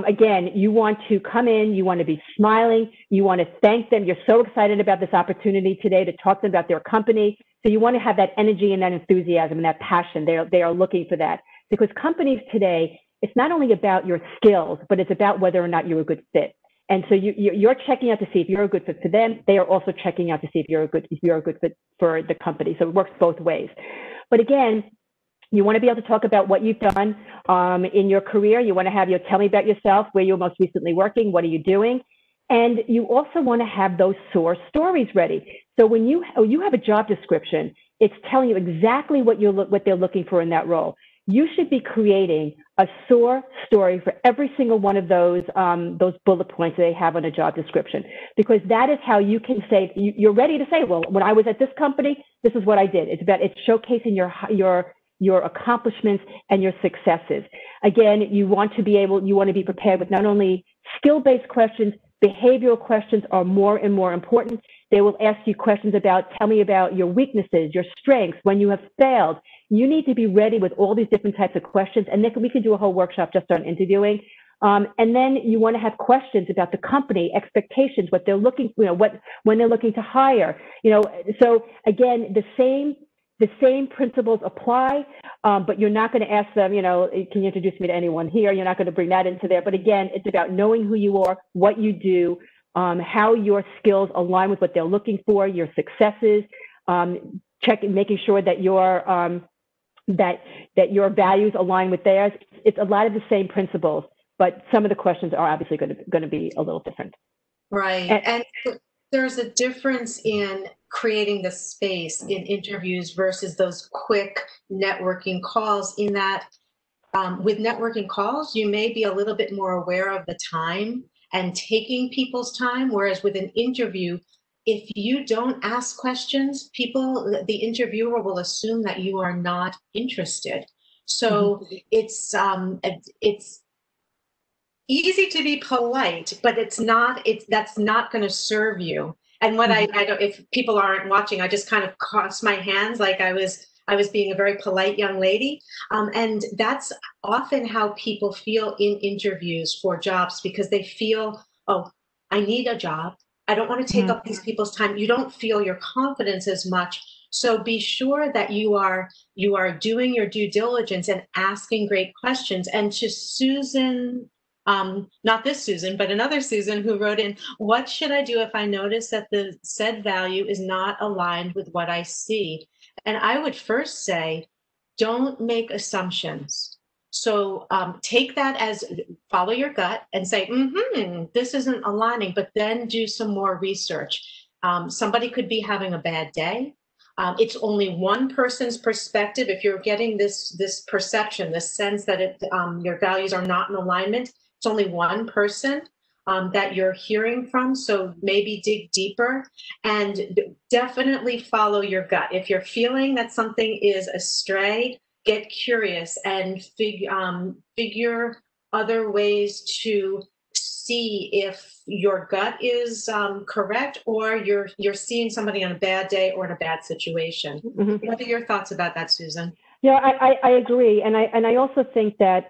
Again, you want to come in, you want to be smiling, you want to thank them. You're so excited about this opportunity today to talk to them about their company. So you want to have that energy and that enthusiasm and that passion. They are looking for that, because companies today, it's not only about your skills, but it's about whether or not you're a good fit. And so you're checking out to see if you're a good fit for them. They are also checking out to see if you're a good fit for the company. So it works both ways. But again, you want to be able to talk about what you've done in your career. You want to have tell me about yourself, where you're most recently working, what are you doing? And you also want to have those source stories ready. So when you have a job description, it's telling you exactly what they're looking for in that role. you should be creating a SOAR story for every single one of those bullet points they have on a job description, because that is how you can say, you're ready to say, well, when I was at this company, this is what I did. It's showcasing your accomplishments and your successes. Again, you want to be prepared with not only skill-based questions, behavioral questions are more and more important. They will ask you questions about, tell me about your weaknesses, your strengths, when you have failed. You need to be ready with all these different types of questions. And we can do a whole workshop just on interviewing. And then you want to have questions about the company, expectations, what they're looking, when they're looking to hire, so again, the same principles apply, but you're not going to ask them, can you introduce me to anyone here? You're not going to bring that into there. But again, it's about knowing who you are, what you do, how your skills align with what they're looking for, your successes, making sure that your values align with theirs. It's a lot of the same principles, but some of the questions are obviously going to be a little different. Right. And there's a difference in creating the space in interviews versus those quick networking calls, in that with networking calls, you may be a little bit more aware of the time and taking people's time, whereas with an interview, if you don't ask questions, the interviewer will assume that you are not interested. So it's easy to be polite, but that's not going to serve you. And what I don't, if people aren't watching, I just kind of crossed my hands like I was being a very polite young lady. And that's often how people feel in interviews for jobs, because they feel, oh, I need a job. I don't want to take up these people's time. You don't feel your confidence as much. So be sure that you are doing your due diligence and asking great questions. And to Susan, not this Susan, but another Susan who wrote in, what should I do if I notice that the said value is not aligned with what I see? And I would first say, don't make assumptions. So take that as, follow your gut and say, this isn't aligning, but then do some more research. Somebody could be having a bad day. It's only one person's perspective. If you're getting this perception, this sense that your values are not in alignment, it's only one person that you're hearing from. So maybe dig deeper and definitely follow your gut. If you're feeling that something is astray, get curious and figure other ways to see if your gut is correct, or you're seeing somebody on a bad day or in a bad situation. What are your thoughts about that, Susan? Yeah, I agree, and I also think that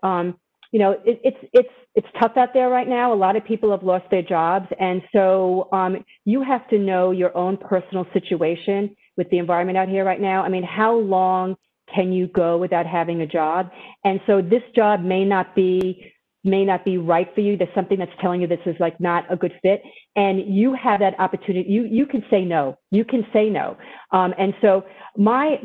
it's tough out there right now. A lot of people have lost their jobs, and so you have to know your own personal situation with the environment out here right now. I mean, how long can you go without having a job? And so this job may not be right for you. There's something that's telling you this is like not a good fit, and you have that opportunity. You can say no. You can say no. And so my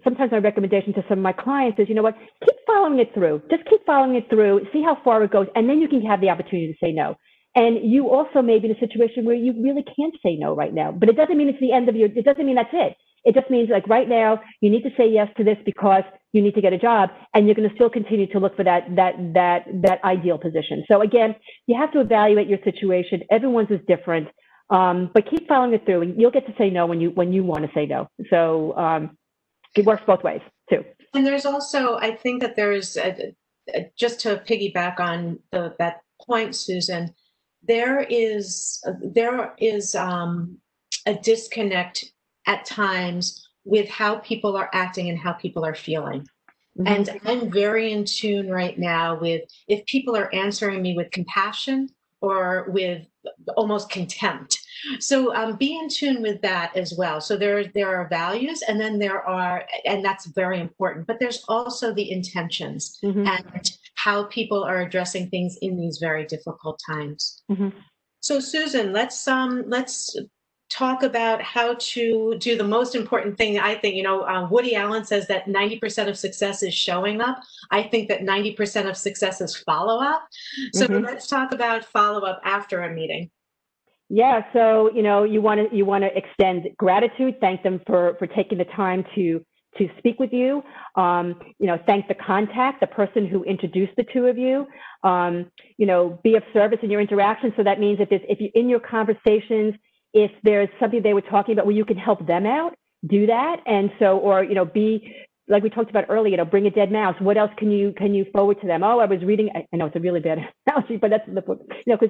sometimes my recommendation to some of my clients is, you know what, keep following it through. Just keep following it through. See how far it goes, and then you can have the opportunity to say no. And you also may be in a situation where you really can't say no right now, but it doesn't mean it's the end of it doesn't mean that's it. It just means like right now you need to say yes to this because you need to get a job, and you're going to still continue to look for that ideal position. So again, you have to evaluate your situation. Everyone's is different, but keep following it through, and you'll get to say no when you want to say no. So it works both ways too. And there's also, I think that there's just to piggyback on that point, Susan. There is a disconnect at times with how people are acting and how people are feeling. And I'm very in tune right now with if people are answering me with compassion or with almost contempt. So be in tune with that as well. So there are values, and then and that's very important, but there's also the intentions and how people are addressing things in these very difficult times. So Susan, let's talk about how to do the most important thing. I think, Woody Allen says that 90% of success is showing up. I think that 90% of success is follow-up. So let's talk about follow-up after a meeting. Yeah. So, you want to extend gratitude, thank them for taking the time to to speak with you. Thank the contact, the person who introduced the two of you. Be of service in your interaction. So that means if you in your conversations, if there's something they were talking about where you can help them out, do that. And so, or be like we talked about earlier, bring a dead mouse. What else can you forward to them? Oh, I was reading. I know it's a really bad analogy, but that's the book. Because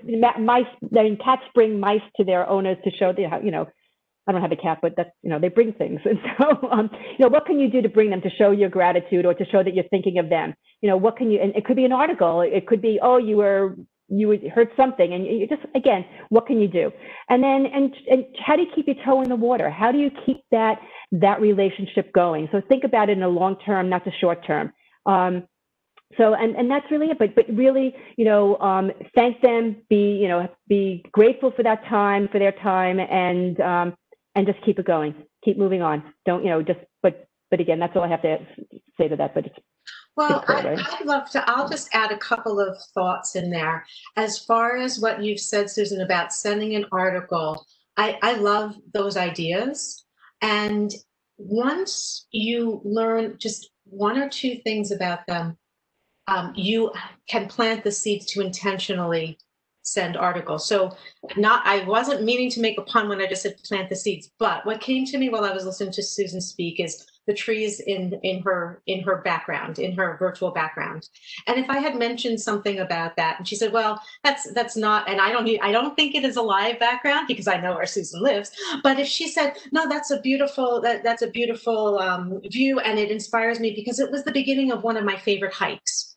cats bring mice to their owners to show how I don't have a cat, but that's they bring things. And so what can you do to bring them to show your gratitude or to show that you're thinking of them? What can you? And it could be an article. It could be you heard something, and you just again, what can you do? And then and how do you keep your toe in the water? How do you keep that relationship going? So think about it in the long term, not the short term. So that's really it. But really, thank them. Be grateful for that time, for their time, and just keep it going. Keep moving on. Don't But again, that's all I have to say to that. But it's well, I'd love to. I'll just add a couple of thoughts in there. As far as what you've said, Susan, about sending an article, I love those ideas. And once you learn just one or two things about them, you can plant the seeds to intentionally send articles. So I wasn't meaning to make a pun when I just said plant the seeds, but what came to me while I was listening to Susan speak is the trees in her background, in her virtual background. And if I had mentioned something about that, and she said, well, that's not, and I don't think it is a live background because I know where Susan lives. But if she said, no, that's a beautiful view, and it inspires me because it was the beginning of one of my favorite hikes.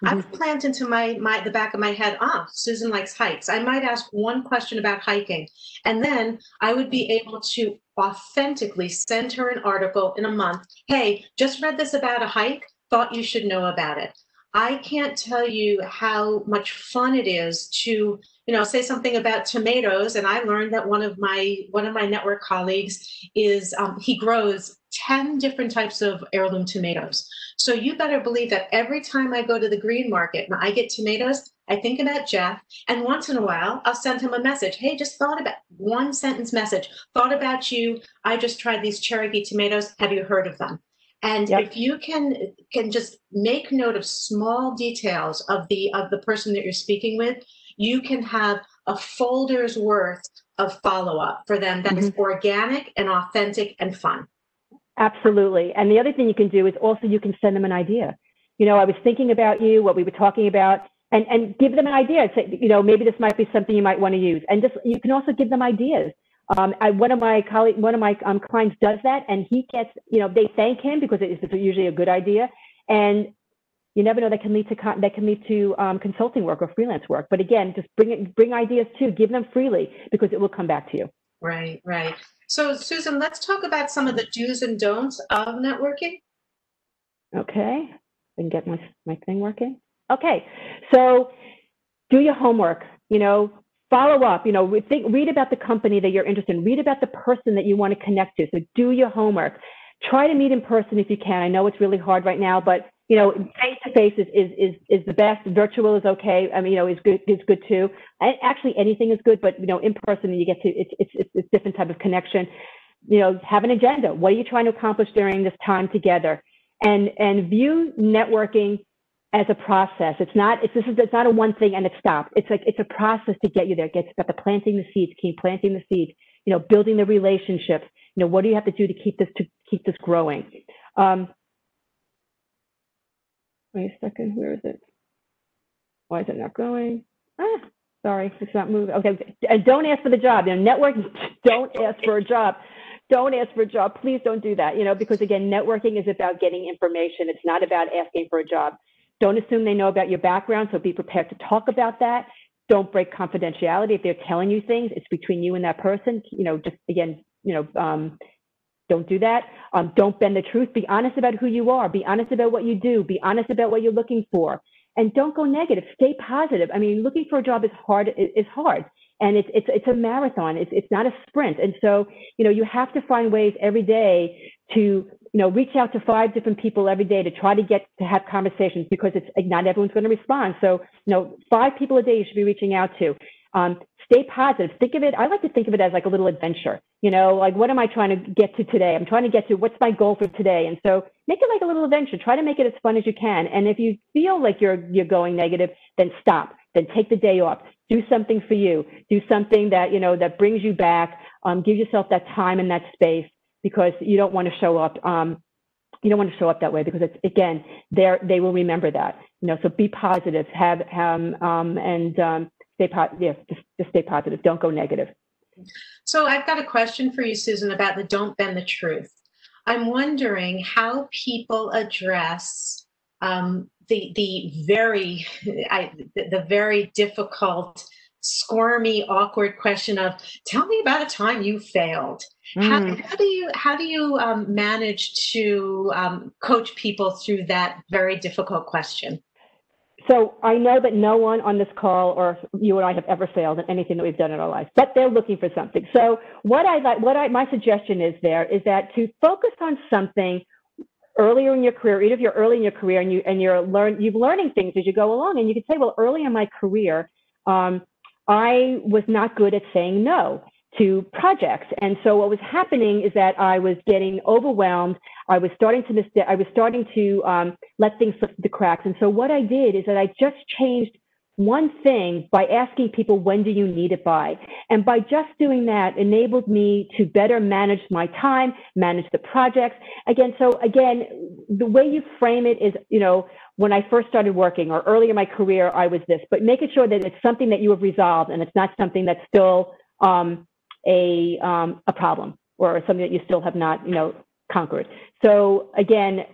I would plant into the back of my head, Susan likes hikes. I might ask one question about hiking, and then I would be able to authentically send her an article in a month. Hey, just read this about a hike, thought you should know about it. I can't tell you how much fun it is to, say something about tomatoes. And I learned that one of my network colleagues he grows 10 different types of heirloom tomatoes. So you better believe that every time I go to the green market and I get tomatoes, I think about Jeff, and once in a while, I'll send him a message. Hey, just thought about one sentence message. Thought about you. I just tried these Cherokee tomatoes. Have you heard of them? And if you can just make note of small details of the person that you're speaking with, you can have a folder's worth of follow-up for them that is organic and authentic and fun. Absolutely. And the other thing you can do is also you can send them an idea. I was thinking about you, what we were talking about, and give them an idea. Say, maybe this might be something you might want to use. And just you can also give them ideas. One of my clients does that, and he gets, they thank him because it's usually a good idea. And you never know, that can lead to consulting work or freelance work. But again, just bring ideas too. Give them freely because it will come back to you. Right. So, Susan, let's talk about some of the do's and don'ts of networking. Okay, I can get my thing working. Okay, so do your homework. Follow up. Read about the company that you're interested in. Read about the person that you want to connect to. So do your homework. Try to meet in person if you can. I know it's really hard right now, but face to face is the best. Virtual is okay. I mean, is good too. Actually, anything is good, but in person you get to it's different type of connection. Have an agenda. What are you trying to accomplish during this time together? And view networking as a process. It's not a one thing and it stops. It's a process to get you there. It's about the planting the seeds, keep planting the seeds. Building the relationships. What do you have to do to keep this growing? Wait a second, where is it? Why is it not going? Sorry, it's not moving. Okay, and don't ask for the job. Networking, don't ask for a job. Don't ask for a job. Please don't do that, because again, networking is about getting information. It's not about asking for a job. Don't assume they know about your background, so be prepared to talk about that. Don't break confidentiality. If they're telling you things, it's between you and that person. Just again, don't do that. Don't bend the truth. Be honest about who you are. Be honest about what you do. Be honest about what you're looking for. And don't go negative. Stay positive. I mean, looking for a job is hard. It's hard. And it's a marathon. It's not a sprint. And so, you have to find ways every day to, reach out to 5 different people every day to try to have conversations, because not everyone's going to respond. So, 5 people a day you should be reaching out to. stay positive. Think of it, I like to think of it as like a little adventure. You know, like what am I trying to get to today? I'm trying to get to what's my goal for today. And so make it like a little adventure. Try to make it as fun as you can. And if you feel like you're going negative, then stop. Then take the day off. Do something for you. Do something that, you know, that brings you back. Give yourself that time and that space, because you don't want to show up. You don't want to show up that way, because it's, again, they will remember that. You know, so be positive. Stay positive. Yeah, just stay positive. Don't go negative. So I've got a question for you, Susan, about the don't bend the truth. I'm wondering how people address the very difficult, squirmy, awkward question of, tell me about a time you failed. How do you manage to coach people through that very difficult question? So I know that no one on this call or you and I have ever failed at anything that we've done in our life, but they're looking for something. So my suggestion is that to focus on something earlier in your career, even if you're early in your career and you're learning things as you go along, and you could say, well, early in my career, I was not good at saying no to projects. And so what was happening is that I was getting overwhelmed. I was starting to let things slip through the cracks. And so what I did is that I just changed one thing by asking people, when do you need it by? And by just doing that enabled me to better manage my time, manage the projects. Again, the way you frame it is, you know, when I first started working or early in my career, I was this, but making sure that it's something that you have resolved and it's not something that's still a problem or something that you still have not, you know, conquered. So again,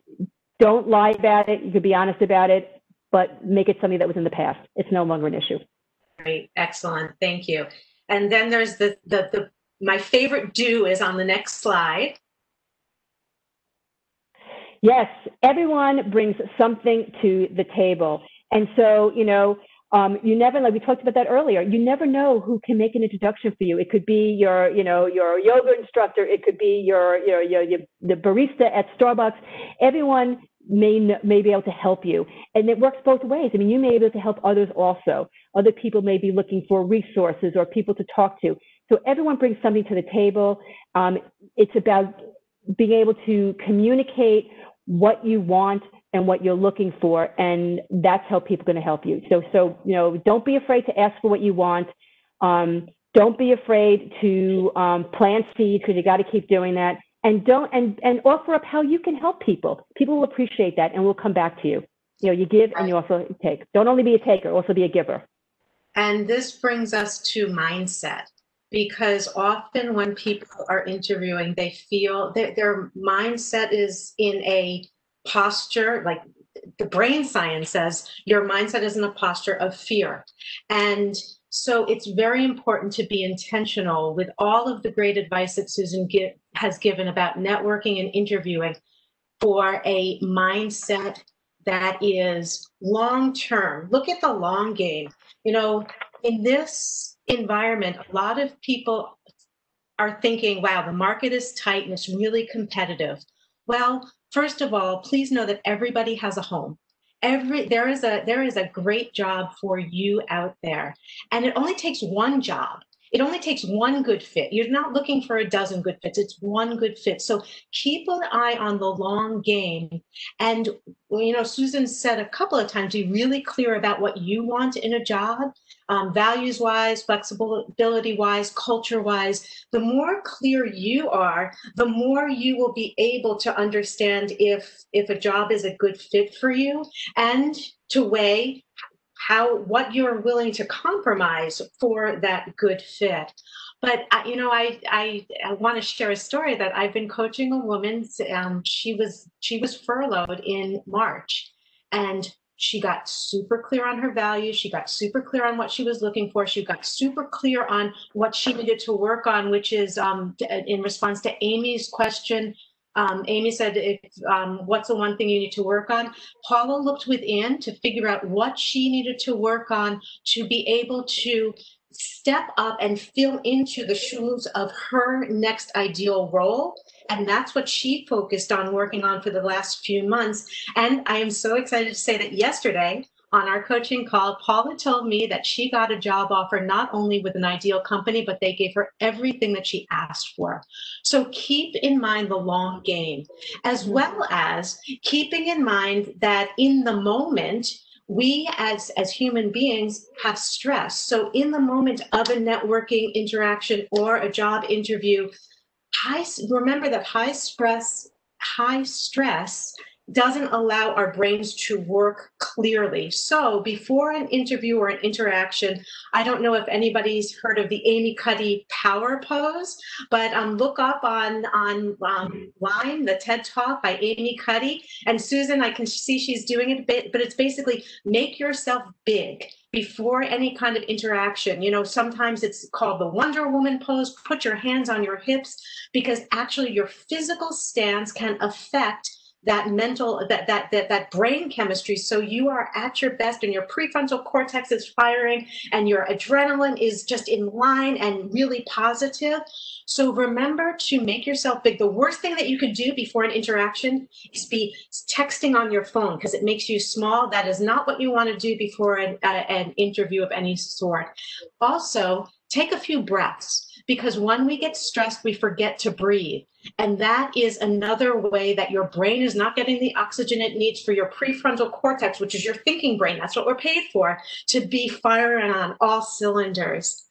don't lie about it. You could be honest about it, but make it something that was in the past. It's no longer an issue. Great, excellent, thank you. And then there's my favorite do is on the next slide. Yes, everyone brings something to the table. And so, you know, you never, like we talked about that earlier, you never know who can make an introduction for you. It could be your yoga instructor. It could be the barista at Starbucks. Everyone may be able to help you. And it works both ways. I mean, you may be able to help others also. Other people may be looking for resources or people to talk to. So everyone brings something to the table. It's about being able to communicate what you want and what you're looking for, and that's how people are going to help you. So you know, don't be afraid to ask for what you want. Don't be afraid to plant seeds, because you got to keep doing that. And offer up how you can help people. People will appreciate that and will come back to you. You know, you give and you also take. Don't only be a taker, also be a giver. And this brings us to mindset, because often when people are interviewing, they feel their mindset is in a posture, like the brain science says, your mindset is in a posture of fear. And so it's very important to be intentional with all of the great advice that Susan has given about networking and interviewing for a mindset that is long-term. Look at the long game. You know, in this environment, a lot of people are thinking, wow, the market is tight and it's really competitive. Well, first of all, please know that everybody has a home. There is a great job for you out there. And it only takes one job. It only takes one good fit. You're not looking for a dozen good fits. It's one good fit. So keep an eye on the long game. And, you know, Susan said a couple of times, be really clear about what you want in a job, values-wise, flexibility-wise, culture-wise. The more clear you are, the more you will be able to understand if a job is a good fit for you, and to weigh what you're willing to compromise for that good fit. But you know, I want to share a story that I've been coaching a woman. She was furloughed in March, and she got super clear on her values. She got super clear on what she was looking for. She got super clear on what she needed to work on, which is in response to Amy's question. Amy said, what's the one thing you need to work on? Paula looked within to figure out what she needed to work on to be able to step up and fill into the shoes of her next ideal role. And that's what she focused on working on for the last few months. And I am so excited to say that yesterday, on our coaching call, Paula told me that she got a job offer not only with an ideal company, but they gave her everything that she asked for. So keep in mind the long game, as well as keeping in mind that in the moment, we as human beings have stress. So in the moment of a networking interaction or a job interview, remember that high stress doesn't allow our brains to work clearly. So before an interview or an interaction, I don't know if anybody's heard of the Amy Cuddy power pose, but look up on line the TED Talk by Amy Cuddy. And Susan, I can see she's doing it a bit, but it's basically make yourself big before any kind of interaction. You know, sometimes it's called the Wonder Woman pose. Put your hands on your hips, because actually your physical stance can affect that mental, that brain chemistry. So you are at your best and your prefrontal cortex is firing and your adrenaline is just in line and really positive. So remember to make yourself big. The worst thing that you could do before an interaction is be texting on your phone, because it makes you small. That is not what you want to do before an interview of any sort. Also, take a few breaths, because when we get stressed, we forget to breathe. And that is another way that your brain is not getting the oxygen it needs for your prefrontal cortex, which is your thinking brain. That's what we're paid for, to be firing on all cylinders.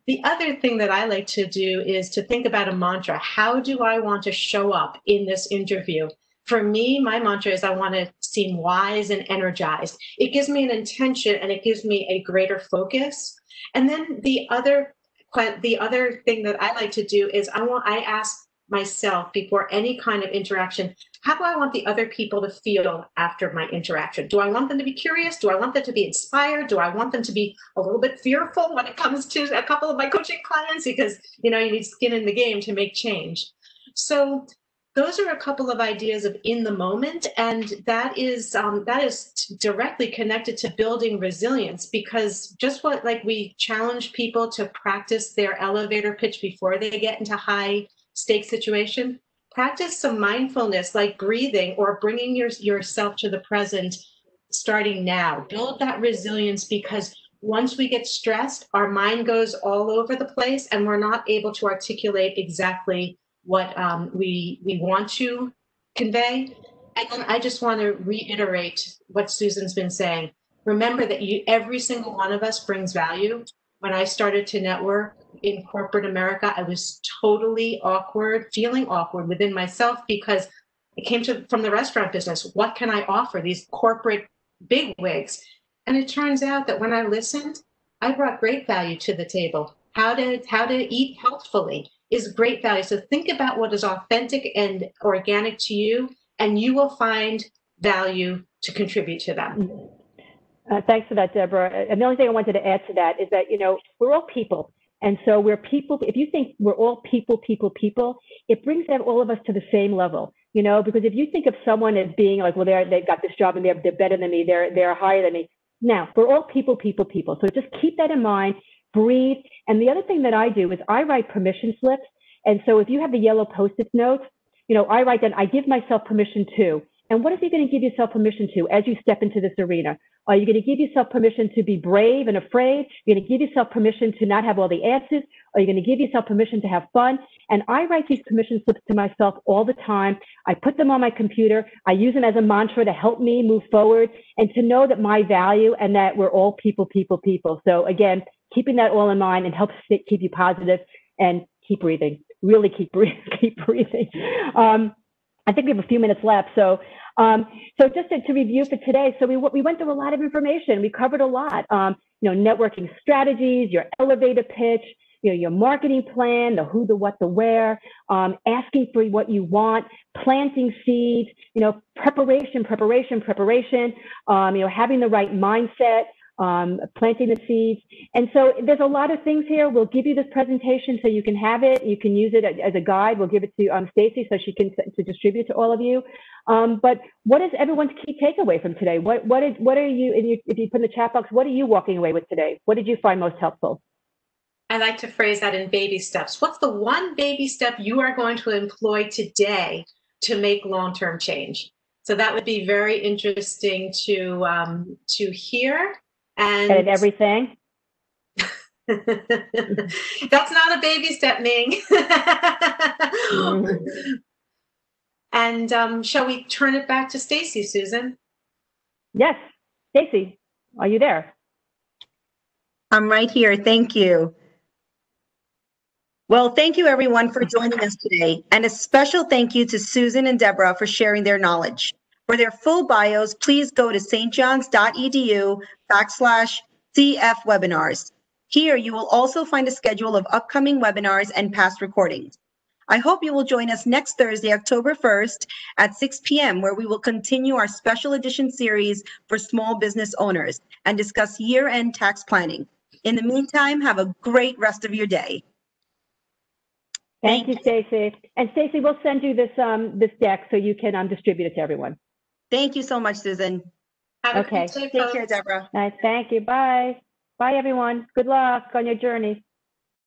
The other thing that I like to do is to think about a mantra. How do I want to show up in this interview? For me, my mantra is I want to seem wise and energized. It gives me an intention and it gives me a greater focus. And then the other thing that I like to do is I ask myself before any kind of interaction, how do I want the other people to feel after my interaction? Do I want them to be curious? Do I want them to be inspired? Do I want them to be a little bit fearful when it comes to a couple of my coaching clients? Because, you know, you need skin in the game to make change. So those are a couple of ideas of in the moment, and that is directly connected to building resilience, because just like we challenge people to practice their elevator pitch before they get into high stake situation, practice some mindfulness like breathing or bringing yourself to the present starting now. Build that resilience, because once we get stressed, our mind goes all over the place and we're not able to articulate exactly what we want to convey. And then I just want to reiterate what Susan's been saying. Remember that every single one of us brings value. When I started to network in corporate America, I was totally feeling awkward within myself, because it came from the restaurant business. What can I offer these corporate bigwigs? And it turns out that when I listened, I brought great value to the table. How to eat healthfully is great value. So think about what is authentic and organic to you, and you will find value to contribute to them. Thanks for that, Deborah. And the only thing I wanted to add to that is that, you know, we're all people. And so we're people. If you think we're all people, it brings all of us to the same level, you know, because if you think of someone as being like, well, they've got this job and they're better than me, they're higher than me. Now, we're all people. So just keep that in mind. Breathe. And the other thing that I do is I write permission slips. And so if you have the yellow Post-it notes, you know, I write that I give myself permission to. And what are you going to give yourself permission to as you step into this arena? Are you going to give yourself permission to be brave and afraid? You're going to give yourself permission to not have all the answers? Are you going to give yourself permission to have fun? And I write these permission slips to myself all the time. I put them on my computer. I use them as a mantra to help me move forward and to know that my value and that we're all people. So again, keeping that all in mind and helps keep you positive, and keep breathing. Really keep breathing. I think we have a few minutes left. So just to review for today, so we went through a lot of information. We covered a lot. You know, networking strategies, your elevator pitch, you know, your marketing plan, the who, the what, the where, asking for what you want, planting seeds, you know, preparation, you know, having the right mindset, planting the seeds. And so there's a lot of things here. We'll give you this presentation so you can have it. You can use it as a guide. We'll give it to Stacy so she can to distribute to all of you. But what is everyone's key takeaway from today? What are you, if you put in the chat box, what are you walking away with today? What did you find most helpful? I like to phrase that in baby steps. What's the one baby step you are going to employ today to make long-term change? So that would be very interesting to hear. And Edit everything. That's not a baby step, Ming. And shall we turn it back to Stacy, Susan? Yes, Stacy, are you there? I'm right here. Thank you. Well, thank you everyone for joining us today, and a special thank you to Susan and Deborah for sharing their knowledge. For their full bios, please go to stjohns.edu/CF webinars. Here you will also find a schedule of upcoming webinars and past recordings. I hope you will join us next Thursday, October 1st at 6 p.m., where we will continue our special edition series for small business owners and discuss year-end tax planning. In the meantime, have a great rest of your day. Thank you, Stacy. And Stacy, we'll send you this this deck so you can distribute it to everyone. Thank you so much, Susan. Have a Okay. good day, Take care, folks. Deborah. Nice. Thank you. Bye. Bye, everyone. Good luck on your journey.